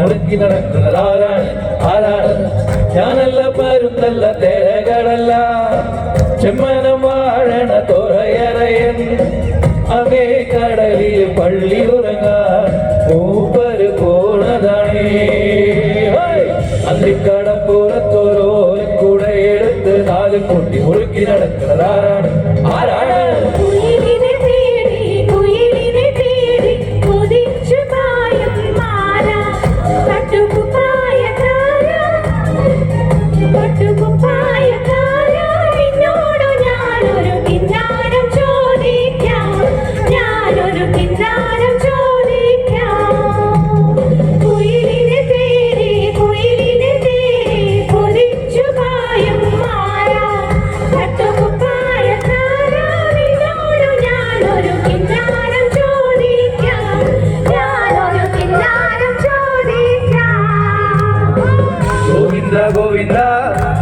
മുറുക്കി നടക്കുന്നത് ആരാണ് ഞാനല്ല പരുന്നല്ല തേരകളല്ല ചെമ്മനം വാഴണ തുറയറയൻ അവേ കടലിൽ പള്ളി ഉറങ്ങാൻ മൂപ്പര് പോണതാണേ അന്തിക്കടപ്പുറത്തോരോരക്കൂടെ എടുത്ത് നാല് കൊട്ടി മുറുക്കി നടക്കുന്നത് ആരാണ് ഗോവിന്ദ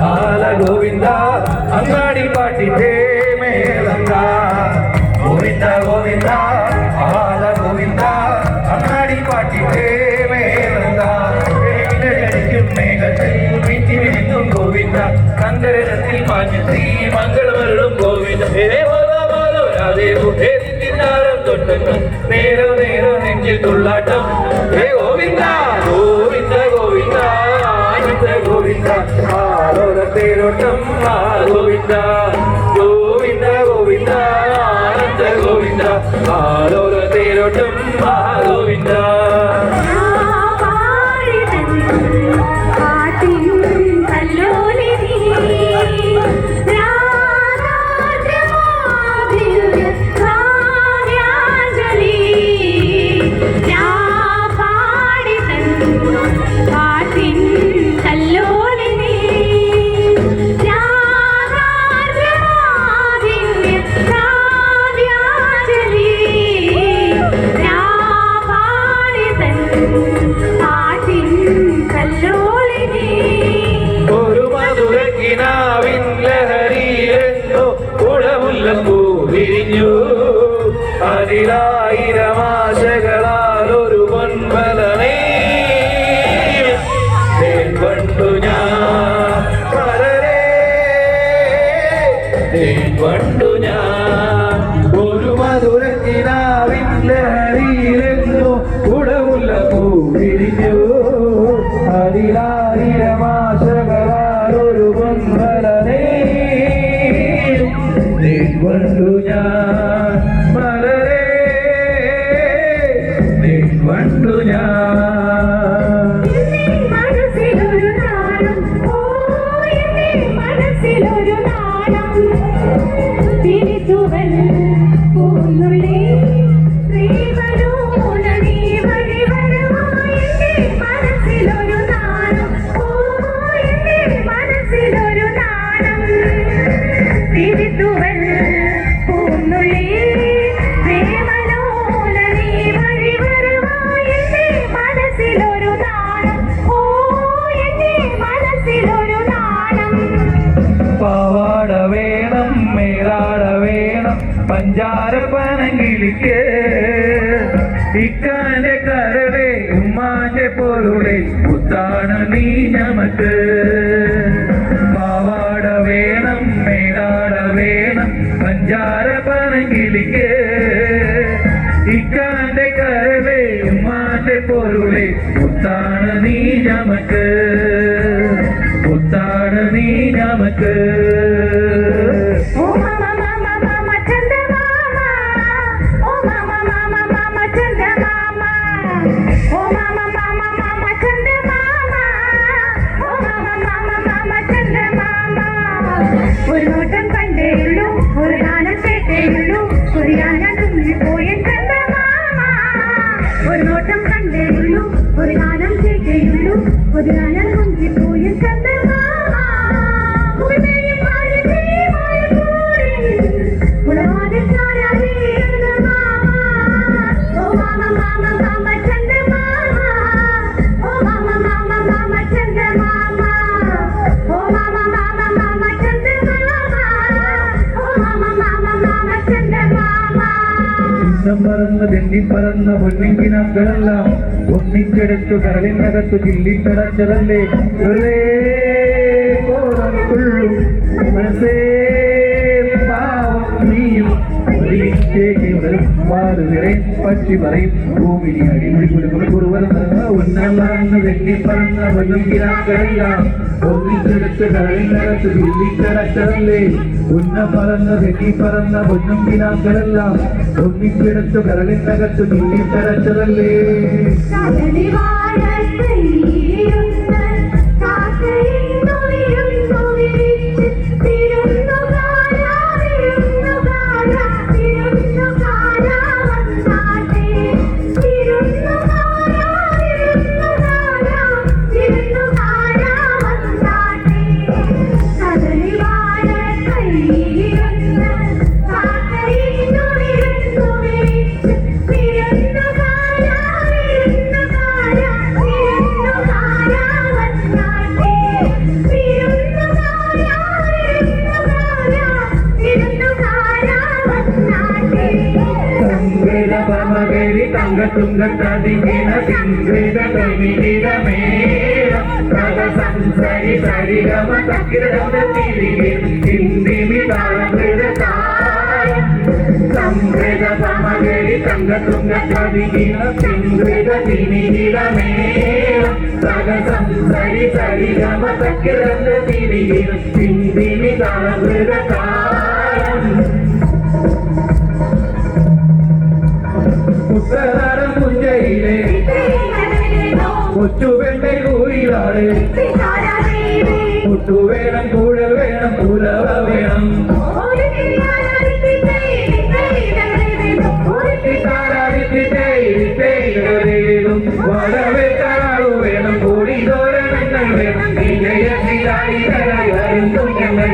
ആല ഗോവിന്ദ അങ്ങാടി പാട്ടിന്റെ മേളങ്ക ഗോവിന്ദ ഗോവിന്ദ ആല ഗോവിന്ദ അങ്ങാടി പാട്ടിന്റെ മേളങ്ക മേഘത്തിൽ വീട്ടി വിരിഞ്ഞും ഗോവിന്ദ കങ്കരത്തിൽ മാഞ്ഞ് ശ്രീ മംഗളമരുളും ഗോവിന്ദ തൊട്ടങ്ങൾ നേരം നേരം നെഞ്ചിൽ തുള്ളാട്ടം ഹേ ഗോവിന്ദ ഗോവിന്ദ ഗോവിന്ദ ഗോവിന്ദ ആലോലത്തേരോട്ടം ഗോവിന്ദ ഗോവിന്ദ ഗോവിന്ദ ആനന്ദ ഗോവിന്ദ ആലോലത്തേരോട്ടം ഗോവിന്ദ അതിലായിരമാശകളാൽ ഒരു പൊൻപലമേ കണ്ടു ഞാൻ പലരേ കണ്ടു ഞാൻ ഒരു മധുരത്തിനാവിൻ ലഹരിയിലെന്നു കുടമുല്ല പൂവിരിഞ്ഞു അതിലായിരമാശകളാൽ ഒരു പൊൻപലമേ കണ്ടു ഞാൻ പലരേ കണ്ടു ഞാൻ മനസ്സിലൊരു നാണം തിരിച്ചുവൻ പൂന്നുള്ളി മനസ്സിലൊരു നാണം മനസ്സിലൊരു നാണം തിരിച്ചുവൻ പൂന്നുള്ളി പാവാട വേണം മേലാട വേണം പഞ്ചാരപ്പനങ്കിളിക്ക് ഇക്കാന്റെ കരവേ ഉമ്മാന്റെ പൊരുളെ പുത്താണ് നീ നമുക്ക് പാവാട വേണം മേലാട വേണം പഞ്ചാരപ്പനങ്കിളിക്ക് ഇക്കാന്റെ കരവേ ഉമ്മാന്റെ പൊരുളെ പുത്താണ് നീ നമുക്ക് പുത്താണ് നീ നമുക്ക് ഒരു നോട്ടം കണ്ടേയുള്ളൂ ഒരു ഗാനം കേട്ടേയുള്ളൂ ഒരു ഗാനം പോയ ഒരു നോട്ടം കണ്ടേയുള്ളൂ ഒരു ഗാനം കേട്ടേയുള്ളൂ ഒരു ഗാനം പോയ ഉന്നം പറന്ന് തെന്നി പറന്ന പൊന്നിങ്കിനാക്കളെല്ലാം ഒന്നിച്ചെടുത്തു കരളിനകത്തു ചില്ലിത്തടച്ചതല്ലേ വെറുതെ കോടംകൊള്ളും മനസ്സേ പാവം നീയും പറ്റി പറയും ഭൂമിനി അടിമുടി കുടുംബ ഉന്നം പറന്ന് തെന്നി പറന്ന പൊന്നിങ്കിനാക്കളെല്ലാം ഒന്നിച്ചെടുത്ത് കരളിനകത്ത് ചില്ലിത്തടച്ചതല്ലേ ഉന്നം പറന്ന് തെന്നി പറന്ന പൊന്നിങ്കിനാക്കളെല്ലാം ഒന്നിച്ചെടുത്തു കരളിനകത്തു ചില്ലിത്തടച്ചതല്ലേ തങ്കത്തുങ്കത്തതിങ്ങിന സിംഗിത തമിഴിതമേളം സരി സരിഗമ തക്കിരതീരികെ ഹിന്ദിമി താളമൃതതാരം സംഗൃത സമഗരി തങ്കത്തുങ്കത്തതിങ്ങിന സിംഗിത തിമിഴിതമേളം സരി സരിഗമ തക്കിരതീരികെ ഹിന്ദിമി താളമൃതതാരം ഉത്തരാടം പുഞ്ചയിലെ കൊച്ചുവെണ്ണை കൂയിലാണ് മുട്ടുവേണം കൂഴൽ വേണം പുലവ വേണം വടവേറ്റാളു വേണം കൂടി തോരണങ്ങൾ വേണം തുഞ്ഞങ്ങൾ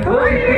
Hoy